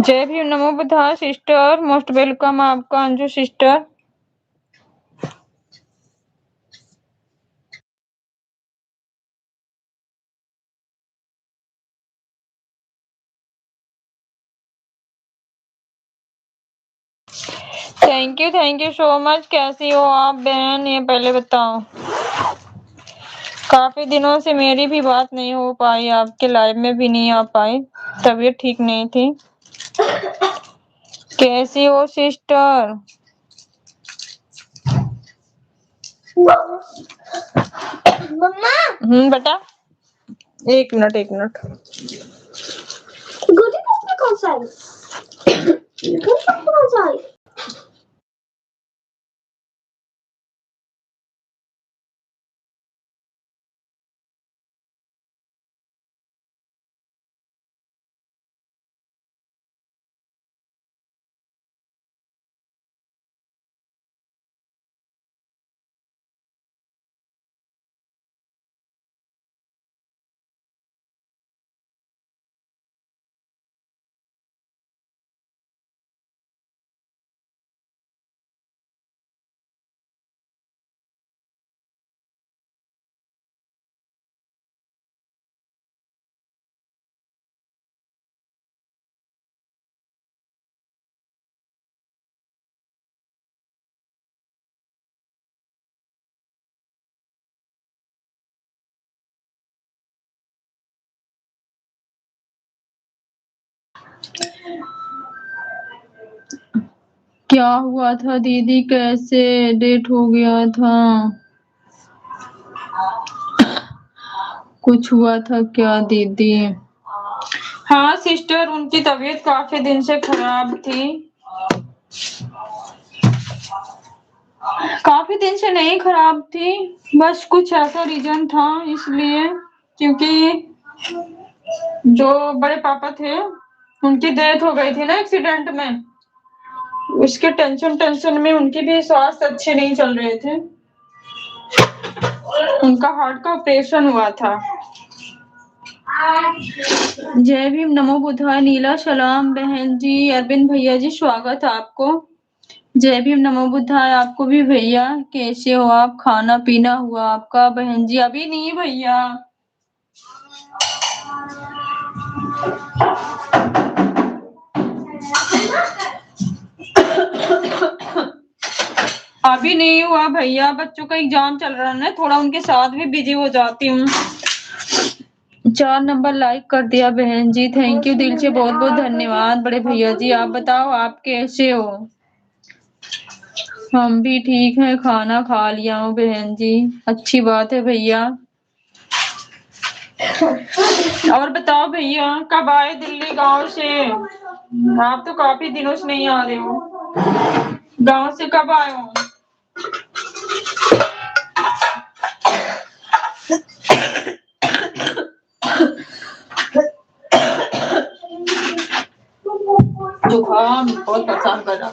जय भीम, नमो बुद्धाय sister, most welcome आपका Anju sister. Thank you so much. कैसी हो आप बहन, ये पहले बताओ। काफी दिनों से मेरी भी बात नहीं हो पाई, आपके लाइव में भी नहीं आ पाई, तबीयत ठीक नहीं थी। कैसी हो सिस्टर? बेटा एक मिनट। कौन सा है? क्या हुआ था दीदी, कैसे डेट हो गया था? कुछ हुआ था क्या दीदी? हाँ सिस्टर, उनकी तबीयत काफी दिन से खराब थी। काफी दिन से नहीं खराब थी, बस कुछ ऐसा रीजन था इसलिए, क्योंकि जो बड़े पापा थे उनकी डेथ हो गई थी ना एक्सीडेंट में। उसके टेंशन में उनकी भी स्वास्थ्य अच्छे नहीं चल रहे थे। उनका हार्ट का ऑपरेशन हुआ था। जय भीम, नमो बुद्धाय, नीला सलाम बहन जी, अरविंद भैया जी स्वागत है आपको। जय भीम, नमो बुद्धाय आपको भी भैया। कैसे हो आप? खाना पीना हुआ आपका बहन जी? अभी नहीं भैया, अभी नहीं हुआ भैया, बच्चों का एग्जाम चल रहा है ना, थोड़ा उनके साथ भी बिजी हो जाती हूँ। 4 नंबर लाइक कर दिया बहन जी, थैंक यू, दिल से बहुत बहुत धन्यवाद बड़े भैया जी। आप बताओ आप कैसे हो? हम भी ठीक हैं, खाना खा लिया हूँ बहन जी। अच्छी बात है भैया। और बताओ भैया, कब आए दिल्ली गांव से? आप तो काफी दिनों से नहीं आ रहे हो। गांव से कब आए हो? जुकाम बहुत परेशान कर रहा।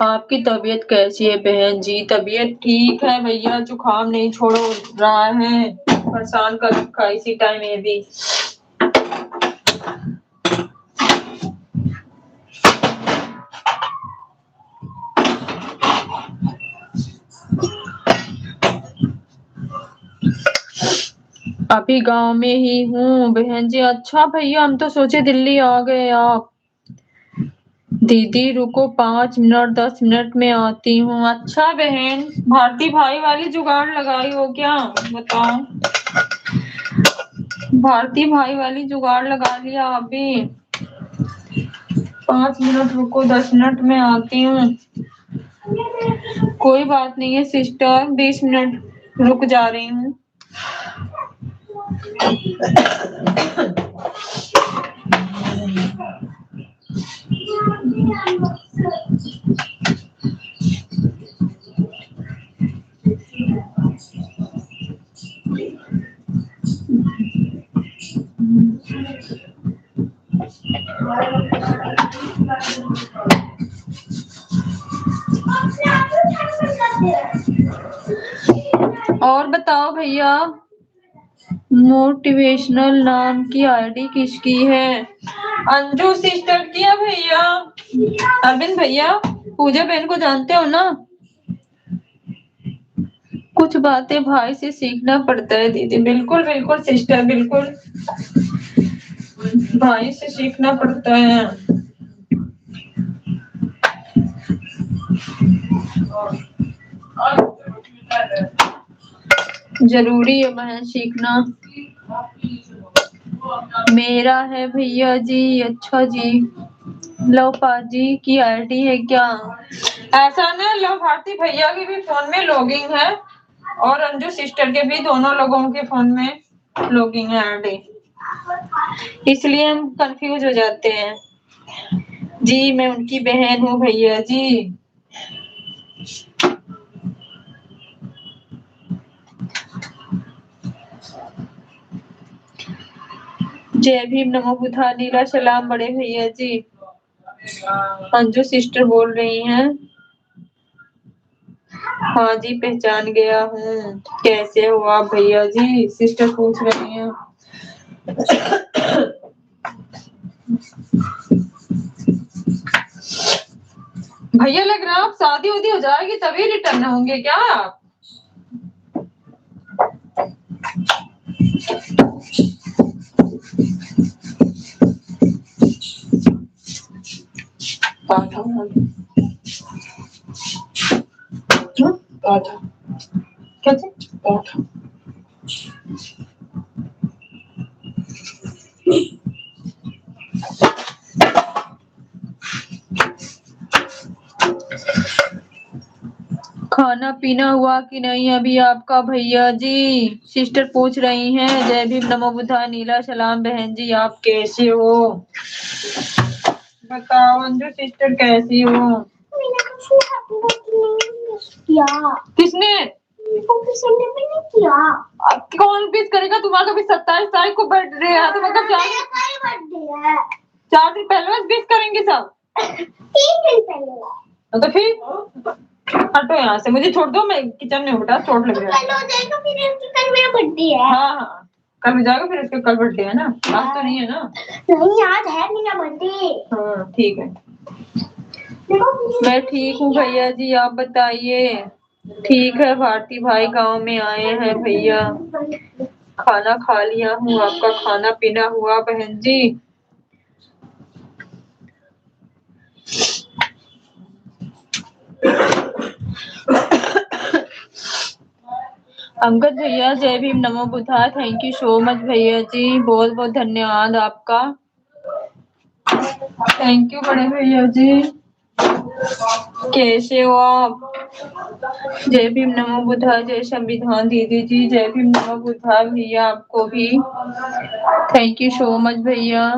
आपकी तबीयत कैसी है बहन जी? तबीयत ठीक है भैया, जुकाम नहीं छोड़ रहा है, परेशान कर रखा इसी टाइम में भी। अभी गांव में ही हूँ बहन जी। अच्छा भैया, हम तो सोचे दिल्ली आ गए आप। दीदी रुको 5 मिनट, 10 मिनट में आती हूँ। अच्छा बहन, भारती भाई वाली जुगाड़ लगाई हो क्या? बताओ। भारती भाई वाली जुगाड़ लगा लिया अभी। 5 मिनट रुको, 10 मिनट में आती हूँ। कोई बात नहीं है सिस्टर, 20 मिनट रुक जा रही हूँ। और बताओ भैया, मोटिवेशनल नाम की आईडी किसकी है? अंजू सिस्टर की है भैया। अरविंद भैया, पूजा बहन को जानते हो ना? कुछ बातें भाई से सीखना पड़ता है दीदी। बिल्कुल बिल्कुल सिस्टर, बिल्कुल भाई से सीखना पड़ता है। जरूरी है बहन सीखना। मेरा है भैया जी। अच्छा जी। लव पाजी की आईडी है क्या? ऐसा ना, लव भारती भैया के भी फोन में लॉगिंग है और अंजू सिस्टर के भी, दोनों लोगों के फोन में लॉगिंग है आईडी, इसलिए हम कंफ्यूज हो जाते हैं। जी मैं उनकी बहन हूँ भैया जी। जय भीम, नमो बुद्धा, नीला सलाम बड़े भैया जी। अंजू सिस्टर बोल रही हैं। हाँ जी पहचान गया हूँ। कैसे हो आप भैया जी? सिस्टर पूछ रही हैं। भैया लग रहा है आप शादी उदी हो जाएगी तभी रिटर्न होंगे क्या आप? खाना पीना हुआ कि नहीं अभी आपका भैया जी? सिस्टर पूछ रही हैं। जय भीम, नमो बुद्धा, नीला सलाम बहन जी, आप कैसे हो? बताओ अंजू सिस्टर कैसी हो? किसने? किया। कौन बीस करेगा? तुम्हारा भी 27 तारीख को बर्थडे है तो मतलब 4 दिन पहले बीस करेंगे सब। 3 दिन पहले तो फिर हटो यहाँ से, मुझे छोड़ दो, मैं किचन में बेटा, चोट लग रहा है। कल हो जाएगा फिर, कल मेरा बर्थडे है। हाँ हाँ कल हो जाएगा फिर, इसके कल बर्थडे है ना, आज तो नहीं है ना? नहीं आज है मेरा बर्थडे। हाँ ठीक है। मैं ठीक हूँ भैया जी, आप बताइए। ठीक है, भारती भाई गांव में आए हैं भैया। खाना खा लिया हूँ, आपका खाना पीना हुआ बहन जी? अंगद भैया जय भीम, नमो Buddha, thank you so much भैया जी, बहुत बहुत धन्यवाद आपका। थैंक यू बड़े भैया जी। कैसे हो आप? जय भीम, नमो बुद्धा, जय संविधान दीदी जी, जय भीम, नमो बुद्धा भैया आपको भी। थैंक यू सो मच भैया।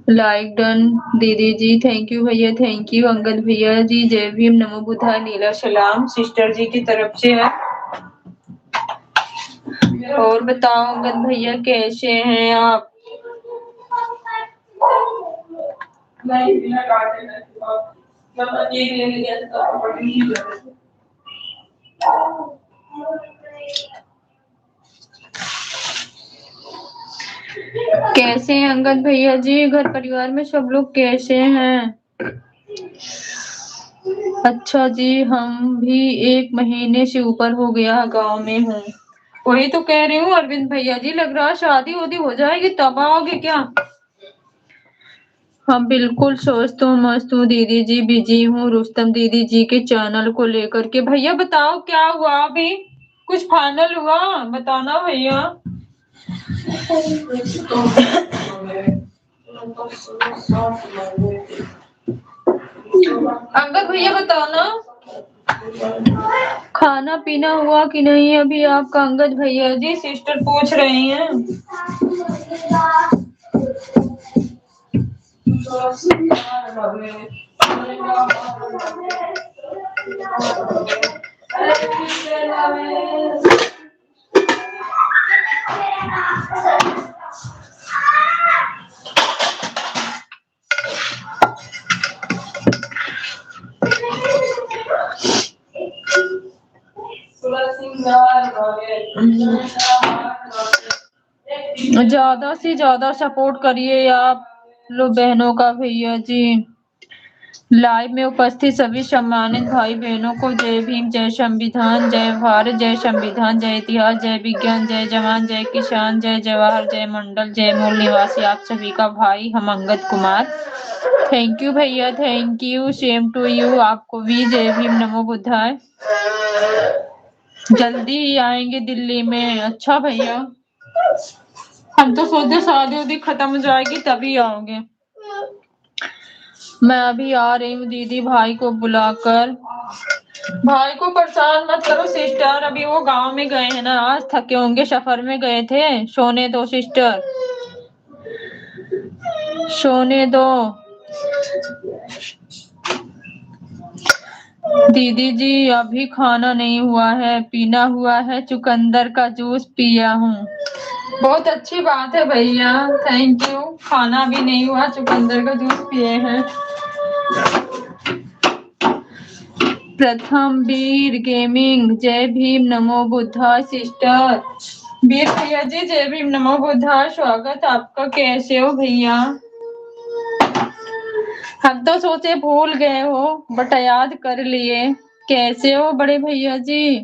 लाइक डन दीदी जी, थैंक यू भैया, थैंक यू अंगद भैया जी। जय भीम, नमो बुद्धा, नीला सलाम सिस्टर जी की तरफ से है। और बताओ अंगद भैया कैसे हैं आप? कैसे हैं अंगद भैया जी? घर परिवार में सब लोग कैसे हैं? अच्छा जी, हम भी 1 महीने से ऊपर हो गया गांव में हूँ। वही तो कह रही हूँ अरविंद भैया जी, लग रहा है शादी वादी हो जाएगी तब आओगे क्या? हाँ बिल्कुल स्वस्थ हूँ, मस्त हूँ दीदी जी, बिजी हूँ रुस्तम दीदी जी के चैनल को लेकर के। भैया बताओ क्या हुआ अभी? कुछ फाइनल हुआ? बताना भैया। अंकल भैया बताओ ना, खाना पीना हुआ कि नहीं अभी आपका? अंगद भैया जी सिस्टर पूछ रही हैं। ज्यादा से ज्यादा सपोर्ट करिए आप लो बहनों का भैया जी। लाइव में उपस्थित सभी सम्मानित भाई बहनों को जय भीम, जय संविधान, जय भारत, जय संविधान, जय इतिहास, जय विज्ञान, जय जवान, जय किसान, जय जवाहर, जय मंडल, जय मूल निवासी। आप सभी का भाई हम अंगद कुमार। थैंक यू भैया, thank you, same to you. आपको भी जय भीम, नमो बुद्धाय। जल्दी ही आएंगे दिल्ली में। अच्छा भैया, हम तो सोचते शादी उदी खत्म हो जाएगी तभी आओगे। मैं अभी आ रही हूँ दीदी, भाई को बुलाकर। भाई को परेशान मत करो सिस्टर, अभी वो गांव में गए हैं ना, आज थके होंगे, सफर में गए थे। सोने दो सिस्टर, सोने दो। दीदी जी अभी खाना नहीं हुआ है, पीना हुआ है, चुकंदर का जूस पिया हूँ। बहुत अच्छी बात है भैया, थैंक यू। खाना भी नहीं हुआ, चुकंदर का जूस पिए हैं। प्रथम वीर गेमिंग, जय भीम, नमो बुद्धाय सिस्टर। वीर भैया जी जय भीम, नमो बुद्धाय, स्वागत आपका। कैसे हो भैया? हम तो सोचे भूल गए हो बट याद कर लिए। कैसे हो बड़े भैया जी?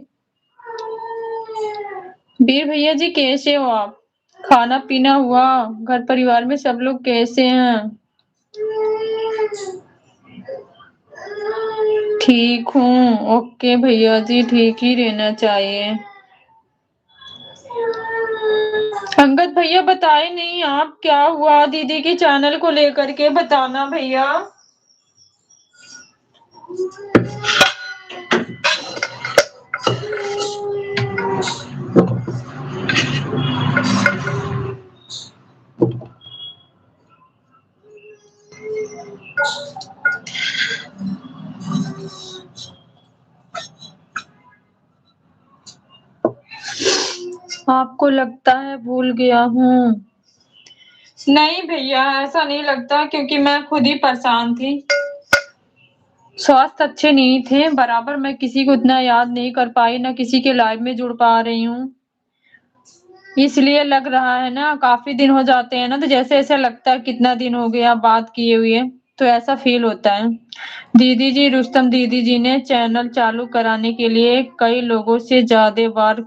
वीर भैया जी कैसे हो आप? खाना पीना हुआ? घर परिवार में सब लोग कैसे हैं? ठीक हूँ। ओके भैया जी, ठीक ही रहना चाहिए। अंगद भैया बताए नहीं आप, क्या हुआ दीदी के चैनल को लेकर के, बताना भैया। आपको लगता है भूल गया हूँ? नहीं भैया, ऐसा नहीं लगता, क्योंकि मैं खुद ही परेशान थी। स्वास्थ्य अच्छे नहीं थे बराबर, मैं किसी को इतना याद नहीं कर पाई, ना किसी के लाइव में जुड़ पा रही हूँ। इसलिए लग रहा है ना, काफी दिन हो जाते हैं ना, तो जैसे ऐसा लगता है कितना दिन हो गया बात किए हुए, तो ऐसा फील होता है। दीदी जी, रुस्तम दीदी जी ने चैनल चालू कराने के लिए कई लोगों से ज्यादा बार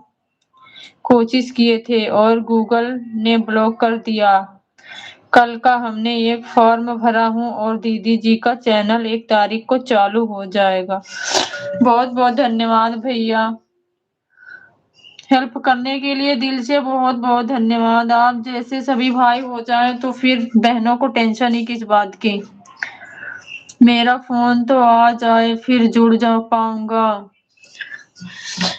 कोशिश किए थे और गूगल ने ब्लॉक कर दिया। कल का हमने एक फॉर्म भरा हूँ और दीदी जी का चैनल 1 तारीख को चालू हो जाएगा। बहुत बहुत धन्यवाद भैया, हेल्प करने के लिए दिल से बहुत बहुत धन्यवाद। आप जैसे सभी भाई हो जाए तो फिर बहनों को टेंशन ही किस बात की। मेरा फोन तो आ जाए फिर जुड़ जा पाऊंगा।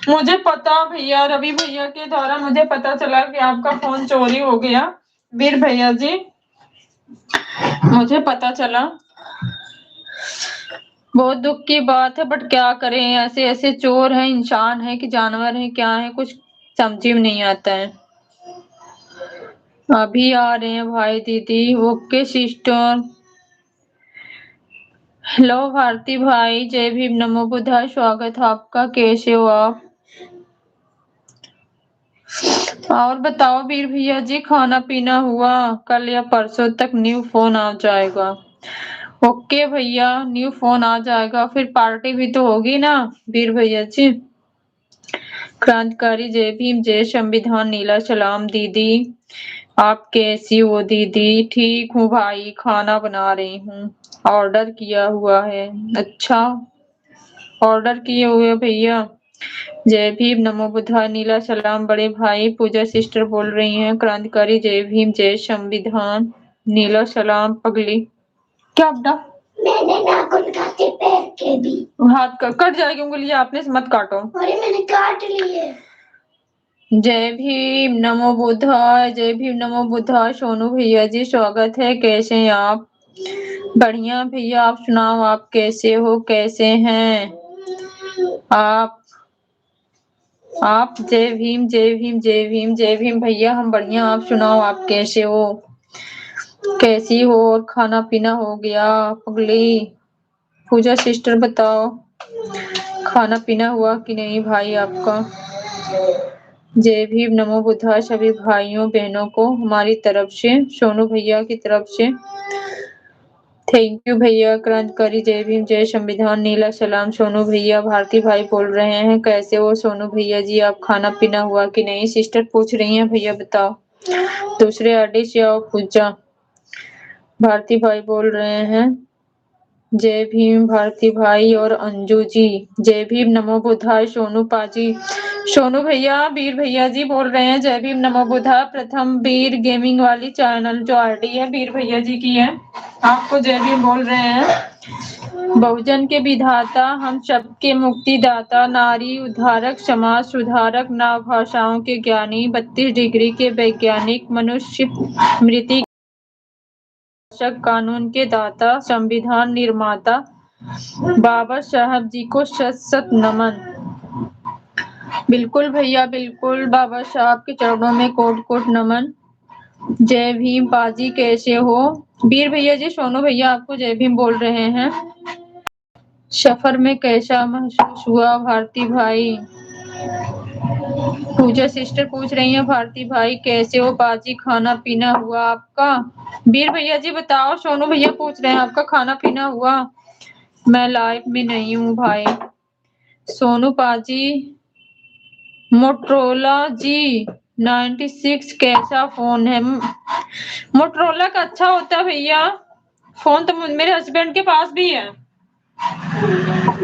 मुझे पता भैया, रवि भैया के द्वारा मुझे पता चला कि आपका फोन चोरी हो गया। वीर भैया जी मुझे पता चला, बहुत दुख की बात है, बट क्या करें, ऐसे ऐसे चोर हैं, इंसान है कि जानवर है, क्या है, कुछ समझ में नहीं आता है। अभी आ रहे हैं भाई दीदी। Okay sister. हेलो भारती भाई, जय भीम, नमो बुद्धाय, स्वागत है आपका। कैसे हो आप? और बताओ वीर भैया जी, खाना पीना हुआ? कल या परसों तक न्यू फोन आ जाएगा। ओके भैया, न्यू फोन आ जाएगा, फिर पार्टी भी तो होगी ना वीर भैया जी। क्रांतिकारी जय भीम, जय संविधान, नीला सलाम दीदी। आप कैसी हो दीदी? ठीक हूँ भाई, खाना बना रही हूँ, ऑर्डर किया हुआ है। अच्छा, ऑर्डर किए हुए भैया। जय भीम, नमो बुद्धाय, नीला सलाम बड़े भाई। पूजा सिस्टर बोल रही हैं, क्रांतिकारी जय भीम, जय संविधान, नीला सलाम पगली। क्या बेटा? मैंने नाखून काटे पैर के भी। हाथ कट जाएगी उंगली, आपने से मत काटो। अरे मैंने काट लिए। जय भीम, नमो बुद्धाय, जय भीम, नमो बुद्धाय। सोनू भैया जी स्वागत है, कैसे हैं आप? बढ़िया भैया, आप सुनाओ, आप कैसे हो, कैसे हैं आप? जय भीम, जय भीम, जय भीम, जय भीम भैया, हम बढ़िया, आप सुनाओ, आप कैसे हो, कैसी हो? और खाना पीना हो गया पगली? पूजा सिस्टर बताओ, खाना पीना हुआ कि नहीं भाई आपका? जय भीम, नमो बुद्धाय सभी भाइयों बहनों को हमारी तरफ से, सोनू भैया की तरफ से थैंक यू भैया। क्रांतिकारी जय भीम, जय संविधान, नीला सलाम। सोनू भैया, भारती भाई बोल रहे हैं, कैसे हो सोनू भैया जी? आप खाना पीना हुआ कि नहीं? सिस्टर पूछ रही हैं, भैया बताओ। दूसरे आईडी से आओ पूजा। भारती भाई बोल रहे हैं जय भीम भारती भाई और अंजू जी, जय भीम नमो बुद्धाय। सोनू पाजी, सोनू भैया, वीर भैया जी बोल रहे हैं जय भीम नमो बुद्धा। प्रथम वीर गेमिंग वाली चैनल जो आईडी है वीर भैया जी की है, आपको जय भीम बोल रहे हैं। बहुजन के विधाता, हम सबके मुक्तिदाता, नारी उद्धारक, समाज सुधारक, नव भाषाओं के ज्ञानी, 32 डिग्री के वैज्ञानिक, मनुष्य स्मृति कानून के दाता, संविधान निर्माता बाबा साहब जी को शत शत नमन। बिल्कुल भैया बिल्कुल, बाबा साहब के चरणों में कोट कोट नमन। जय भीम पाजी, कैसे हो? वीर भैया जी, सोनू भैया आपको जय भीम बोल रहे हैं। सफर में कैसा महसूस हुआ भारती भाई? पूजा सिस्टर पूछ रही है भारती भाई कैसे हो? बाजी, खाना पीना हुआ आपका? वीर भैया जी बताओ। सोनू भैया पूछ रहे हैं आपका खाना पीना हुआ? मैं लाइव में नहीं हूँ भाई। सोनू पाजी, मोटरोला जी 96 कैसा फोन है? मोटरोला का अच्छा होता है भैया फोन, तो मेरे हस्बैंड के पास भी है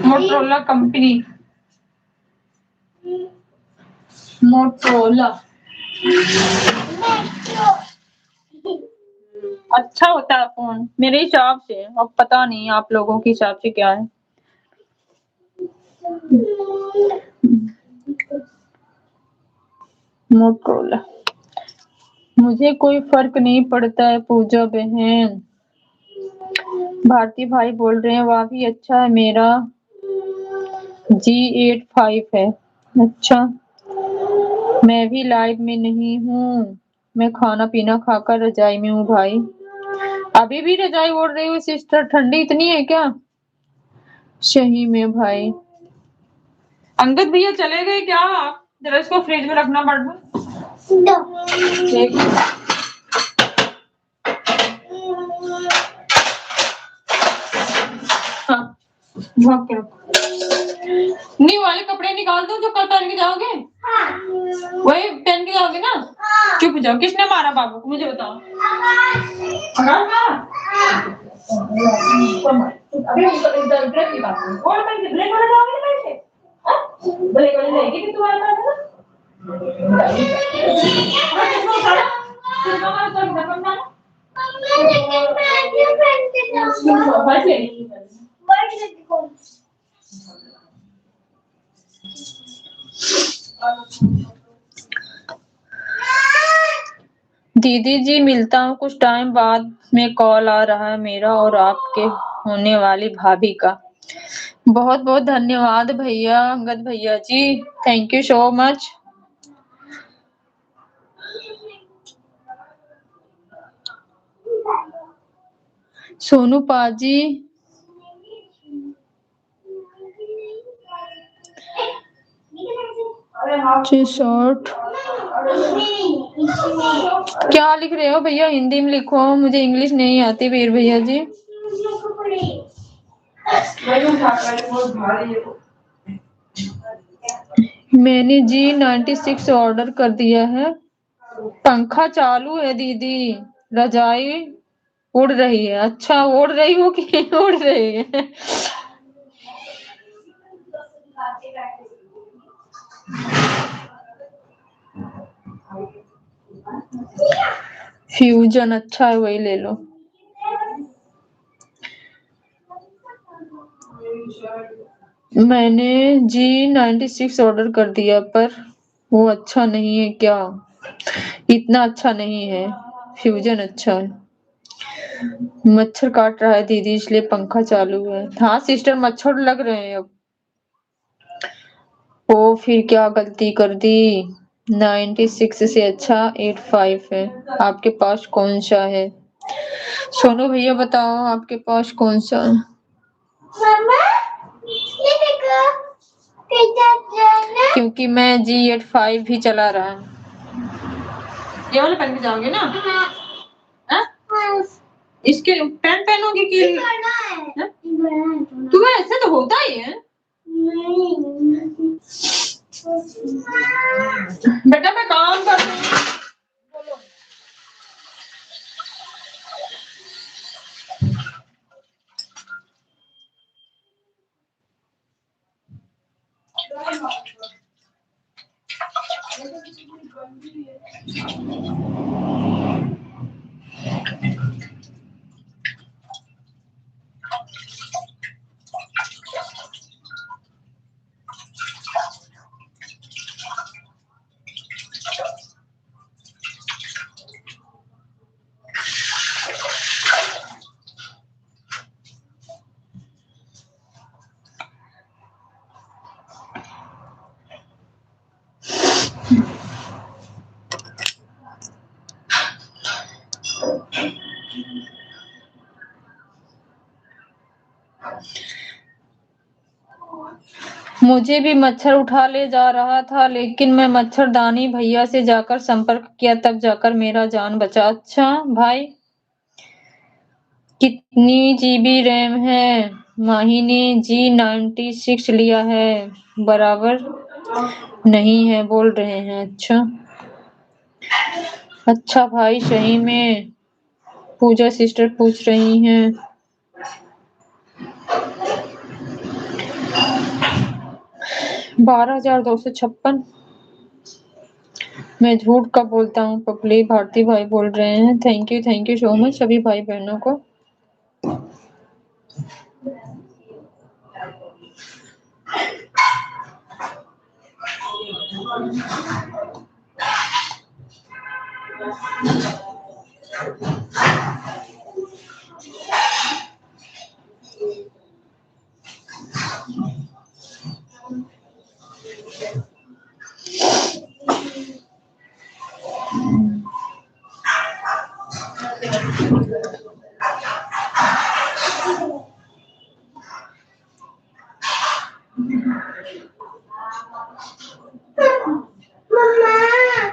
मोटरोला कंपनी। मोटरोला अच्छा होता है फोन मेरे हिसाब से, अब पता नहीं आप लोगों के हिसाब से क्या है। मोटरोला मुझे कोई फर्क नहीं पड़ता है पूजा बहन। भारती भाई बोल रहे हैं वह भी अच्छा है, मेरा G85 है। अच्छा, मैं भी लाइव में नहीं हूँ, मैं खाना पीना खाकर रजाई में हूँ भाई। अभी भी रजाई ओढ़ रही हूँ सिस्टर, ठंडी इतनी है क्या? सही में भाई। अंगद भैया चले गए क्या? जरा इसको फ्रिज में रखना पड़ता। हाँ, न्यू वाले कपड़े निकाल दो जो कल पहन के जाओगे। हाँ। वही पहन के जाओगे ना। हाँ। चुप जाओ, किसने मारा बाबू को मुझे बताओ। अभी ब्रेक की बात है। और मैं ब्रेक वाला जाओगे ना कैसे? ब्रेक वाले लेगी कि तुम्हारे पास है ना? दीदी जी मिलता हूँ कुछ टाइम बाद में, कॉल आ रहा है मेरा और आपके होने वाली भाभी का। बहुत बहुत धन्यवाद भैया अंगद भैया ji, thank you so much. Sonu Paaji short क्या लिख रहे हो भैया? हिंदी में लिखो, मुझे इंग्लिश नहीं आती वीर भैया जी। मैंने G96 ऑर्डर कर दिया है। पंखा चालू है दीदी, रजाई उड़ रही है। अच्छा, उड़ रही हो कि उड़ रही है? फ्यूजन अच्छा है, वही ले लो। मैंने G96 ऑर्डर कर दिया पर वो अच्छा नहीं है क्या? इतना अच्छा नहीं है, फ्यूजन अच्छा है। मच्छर काट रहा है दीदी इसलिए पंखा चालू है। हाँ सिस्टर, मच्छर लग रहे हैं अब। ओ फिर क्या गलती कर दी? 96 से अच्छा 85 है। आपके पास कौन सा है? सोनू भैया बताओ आपके पास कौन सा है? क्योंकि मैं G85 ही चला रहा है। ये वाला पहन के जाओगे ना? इसके पैंट पहनोगे कि तुम्हें ऐसे तो होता ही है। बेटा मैं काम कर रही हूँ। मुझे भी मच्छर उठा ले जा रहा था, लेकिन मैं मच्छरदानी भैया से जाकर संपर्क किया, तब जाकर मेरा जान बचा। अच्छा भाई, कितनी जीबी रैम है? माही ने G96 लिया है, बराबर नहीं है बोल रहे हैं। अच्छा भाई, सही में? पूजा सिस्टर पूछ रही हैं। 12,256। मैं झूठ कब बोलता हूँ पपली? भारती भाई बोल रहे हैं। थैंक यू सो मच सभी भाई बहनों को।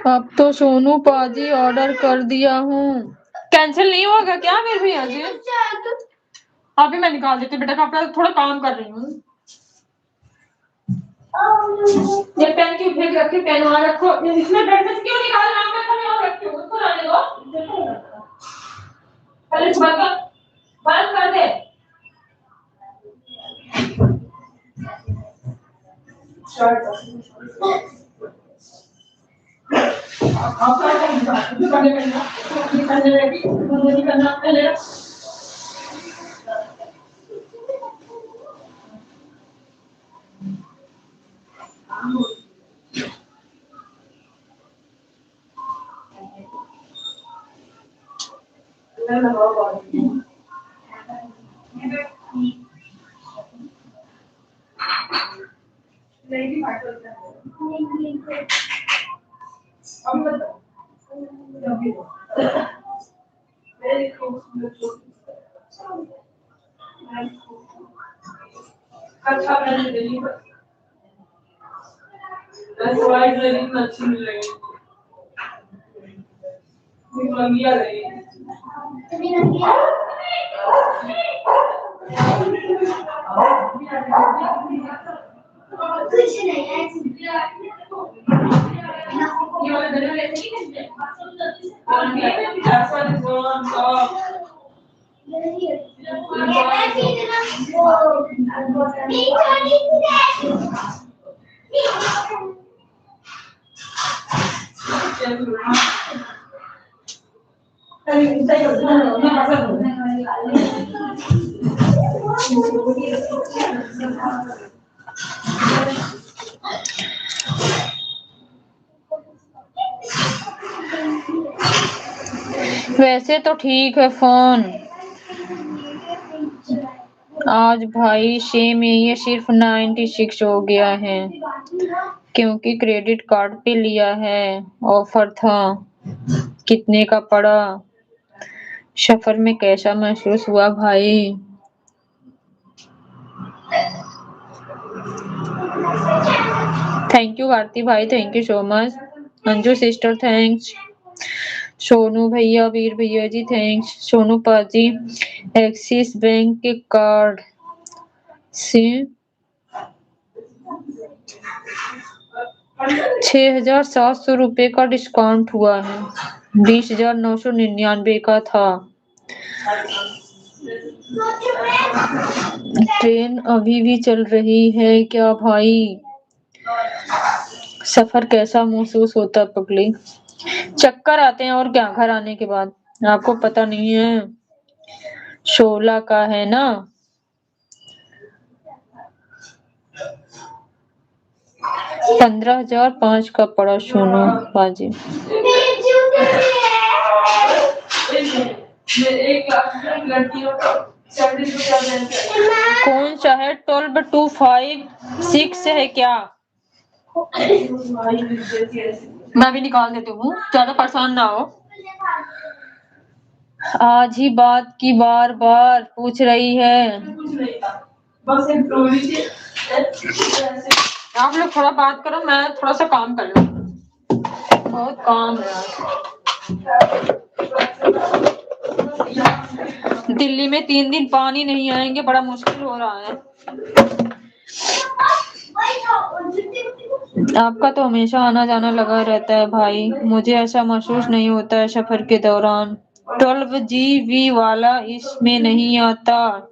अब तो सोनू पाजी ऑर्डर कर दिया हूँ। कैंसिल नहीं होगा क्या फिर भी? आज अभी मैं निकाल देती बेटा, कपड़ा थोड़ा काम कर रही हूँ। ये पेन क्यों फेंक रखी? पेन वहां रखो। इसमें बेड में से क्यों निकाल रहा है? मैं यहाँ रखती हूँ, उसको रहने दो। पहले बंद कर दे। अच्छी मिल रही वैसे तो ठीक है फोन। आज भाई सेम ये सिर्फ 96 हो गया है, क्योंकि क्रेडिट कार्ड पे लिया है, ऑफर था। कितने का पड़ा? सफर में कैसा महसूस हुआ भाई? थैंक यू भारती भाई, thank you so much. Anju sister thanks. Sonu भैया, वीर भैया जी थैंक्स। सोनू पाजी, एक्सिस बैंक के कार्ड से 6,700 रुपये का डिस्काउंट हुआ है, 20,999 का था। ट्रेन अभी भी चल रही है क्या भाई? सफर कैसा महसूस होता है पगली? चक्कर आते हैं और क्या, घर आने के बाद। आपको पता नहीं है, 16 का है ना। 15,005 का पड़ा सोनू बाजी। कौन सा है? 12,256 है क्या? मैं भी निकाल देती हूँ, ज्यादा परेशान ना हो। आज ही बात की बार बार पूछ रही है। आप लोग थोड़ा बात करो, मैं थोड़ा सा काम कर लूँ, बहुत काम है आज। दिल्ली में 3 दिन पानी नहीं आएंगे, बड़ा मुश्किल हो रहा है। आपका तो हमेशा आना जाना लगा रहता है भाई, मुझे ऐसा महसूस नहीं होता है सफर के दौरान। 12 GB वाला इसमें नहीं आता।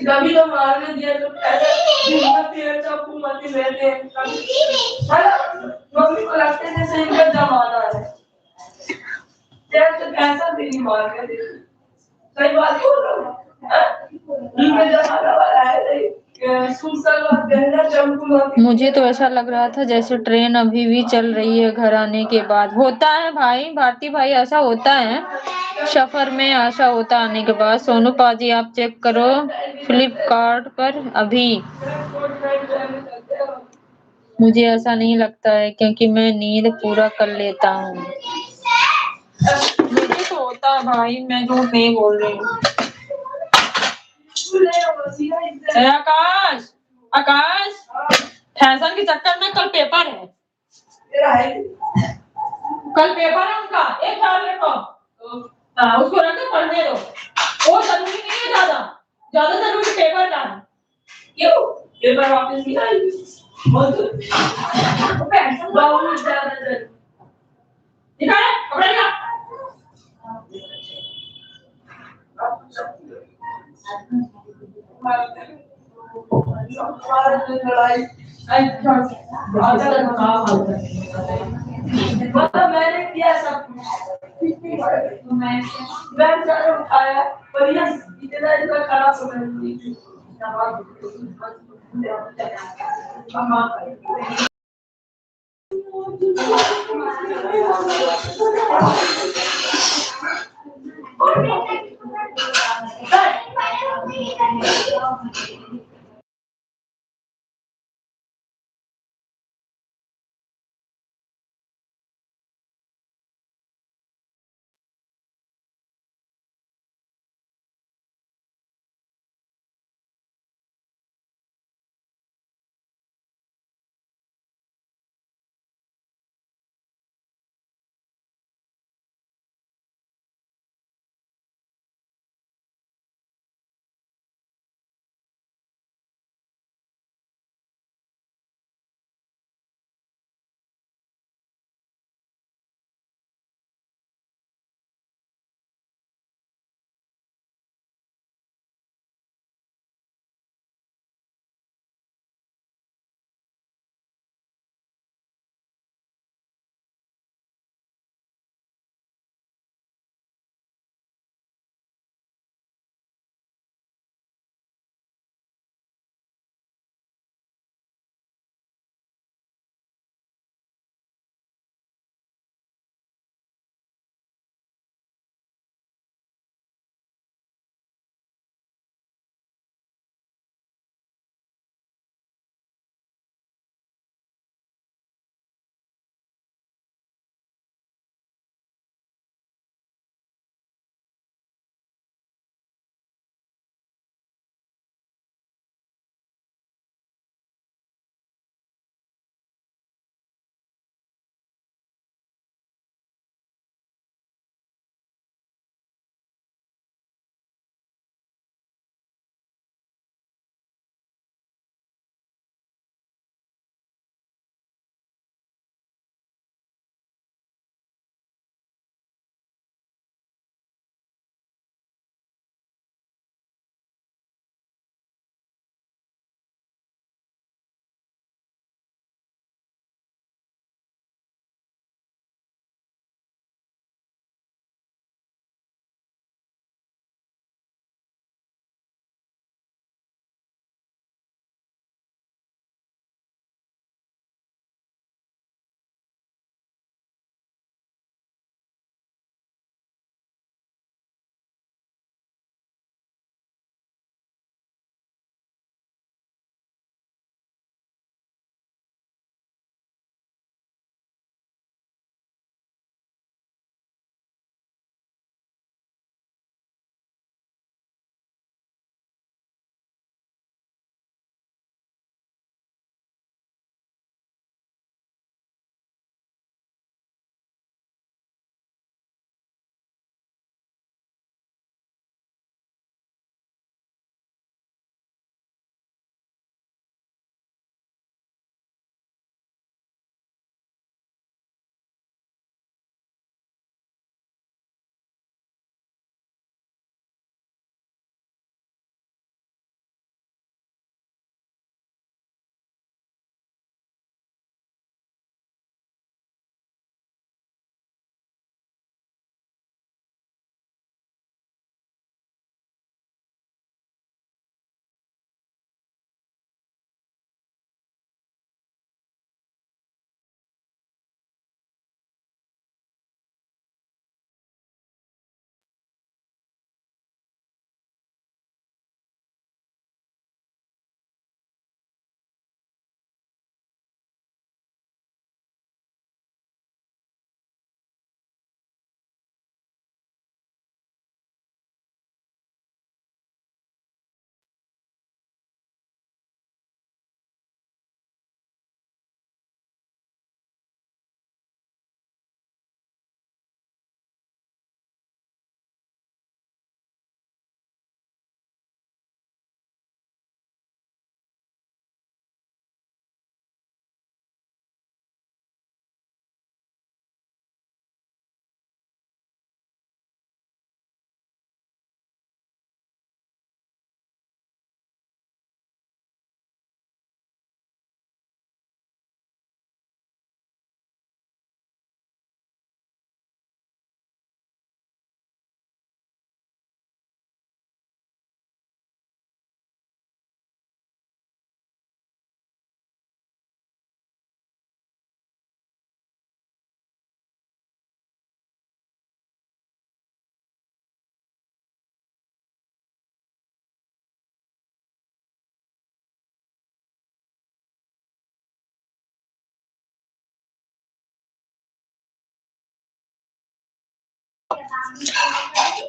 कभी तो मारने दिया तो चाकू मारती रहते हैं, मम्मी को लगते जैसे इनका जमाना है। तो कैसा भी मार के दे, सही बात बोल रहा हूँ। इनका जमाना वाला है नहीं। मुझे तो ऐसा लग रहा था जैसे ट्रेन अभी भी चल रही है घर आने के बाद। होता है भाई, भारती भाई, ऐसा होता है सफर में, ऐसा होता आने के बाद। सोनू पाजी आप चेक करो फ्लिपकार्ट पर अभी। मुझे ऐसा नहीं लगता है क्योंकि मैं नींद पूरा कर लेता हूँ। मुझे तो होता है भाई, मैं झूठ नहीं बोल रही हूँ। आकाश, आकाश, फैशन के चक्कर में कल पेपर है। कल पेपर है उनका, एक टारगेट को उसको रख के पढ़ने दो। वो जरूरी नहीं है, ज्यादा ज्यादा जरूरी पेपर का है। क्यों? पेपर वापस नहीं आएगी। बहुत ज्यादा निकाले कपड़े निकाल। मैंने किया सब कुछ, मैं उठाया पर ये इतना खराब समझ नहीं।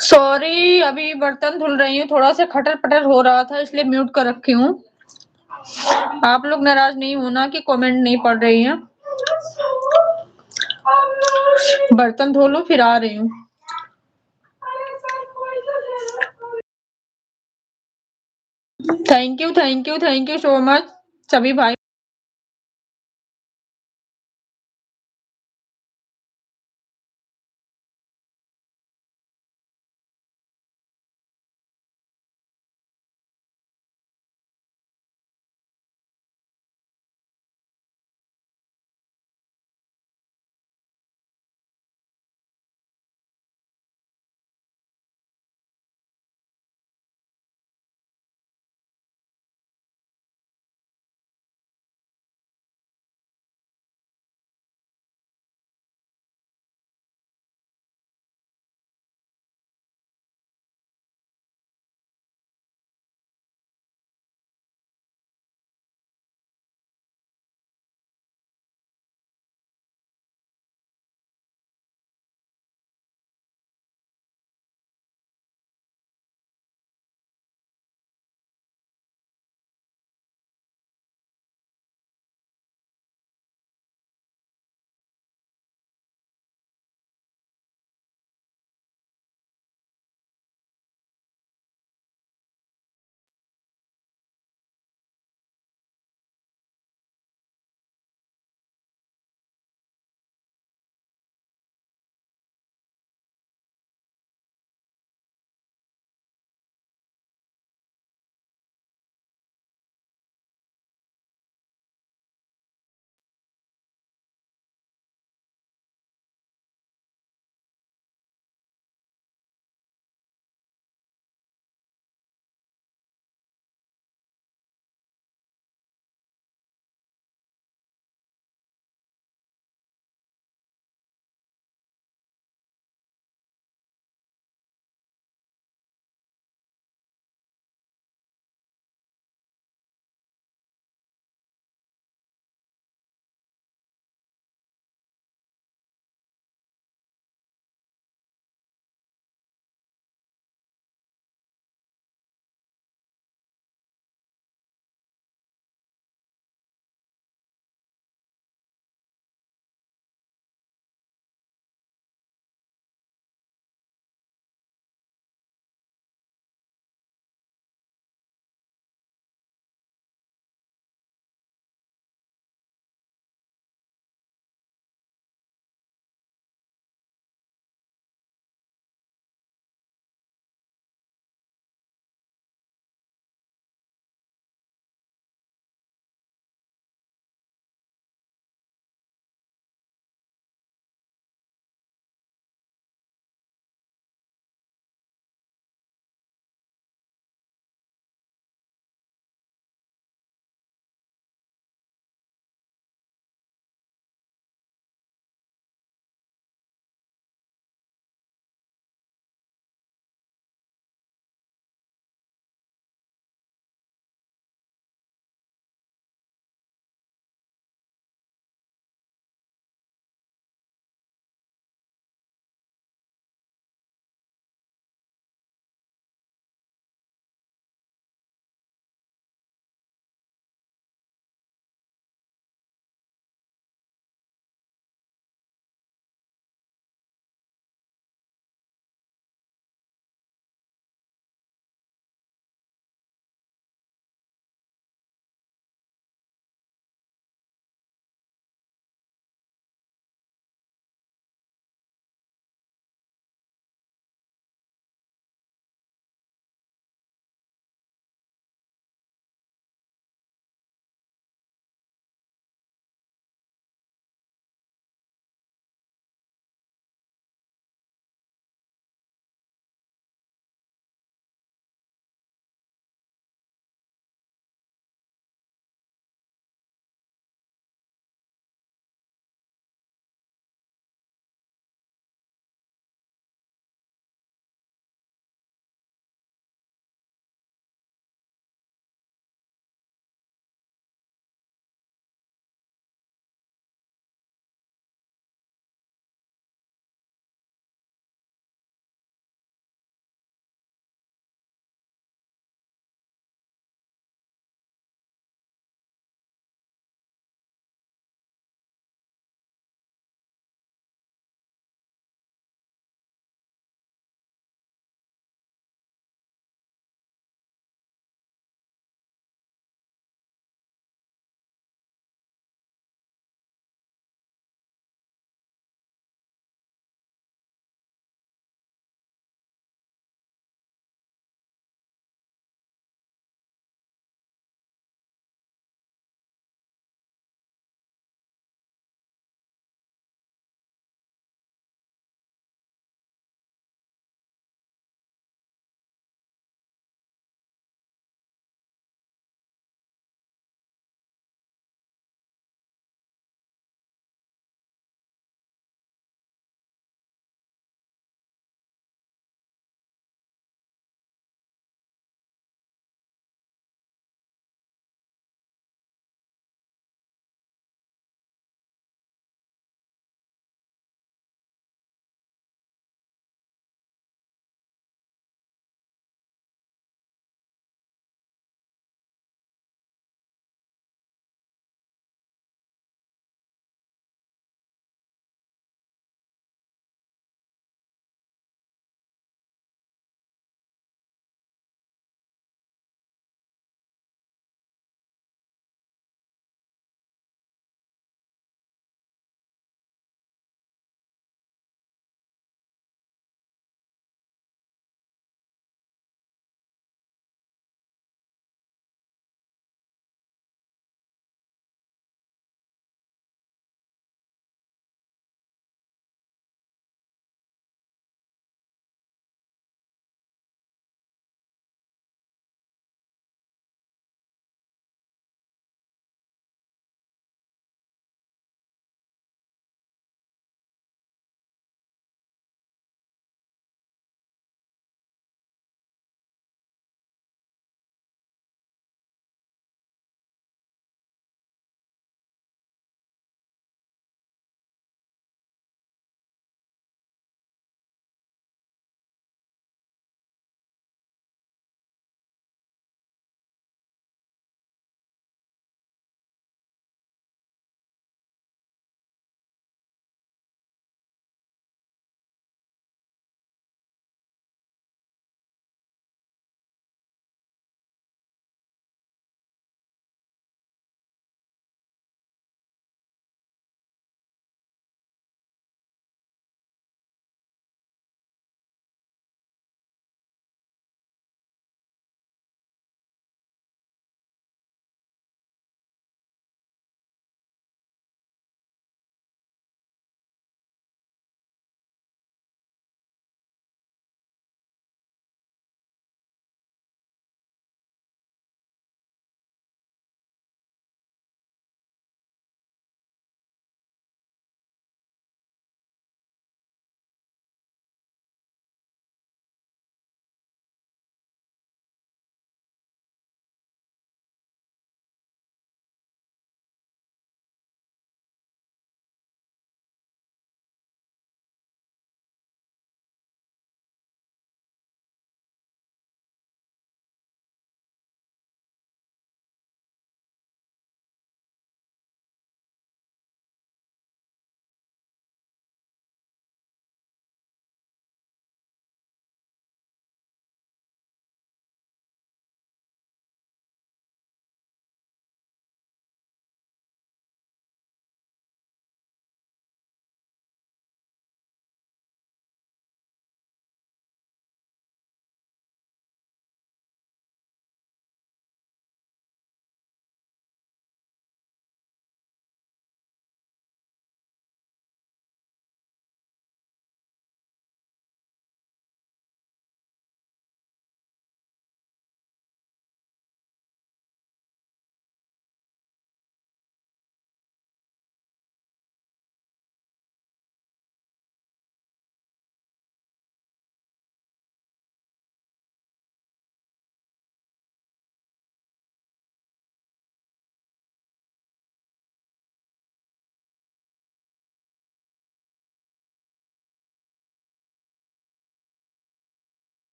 सॉरी, अभी बर्तन धुल रही हूँ, थोड़ा सा खटर पटर हो रहा था इसलिए म्यूट कर रखी हूँ। आप लोग नाराज नहीं होना कि कमेंट नहीं पढ़ रही हैं। बर्तन धो लो फिर आ रही हूँ। थैंक यू सो मच सभी भाई।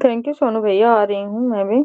थैंक यू सोनू भैया, आ रही हूँ मैं भी।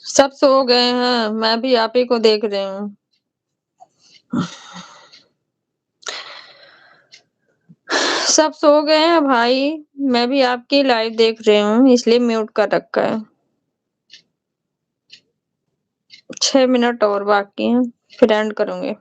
सब सो गए हैं, मैं भी आप ही को देख रही हूँ। सब सो गए हैं भाई, मैं भी आपकी लाइव देख रही हूँ इसलिए म्यूट कर रखा है। 6 मिनट और बाकी हैं, फिर एंड करूँगी।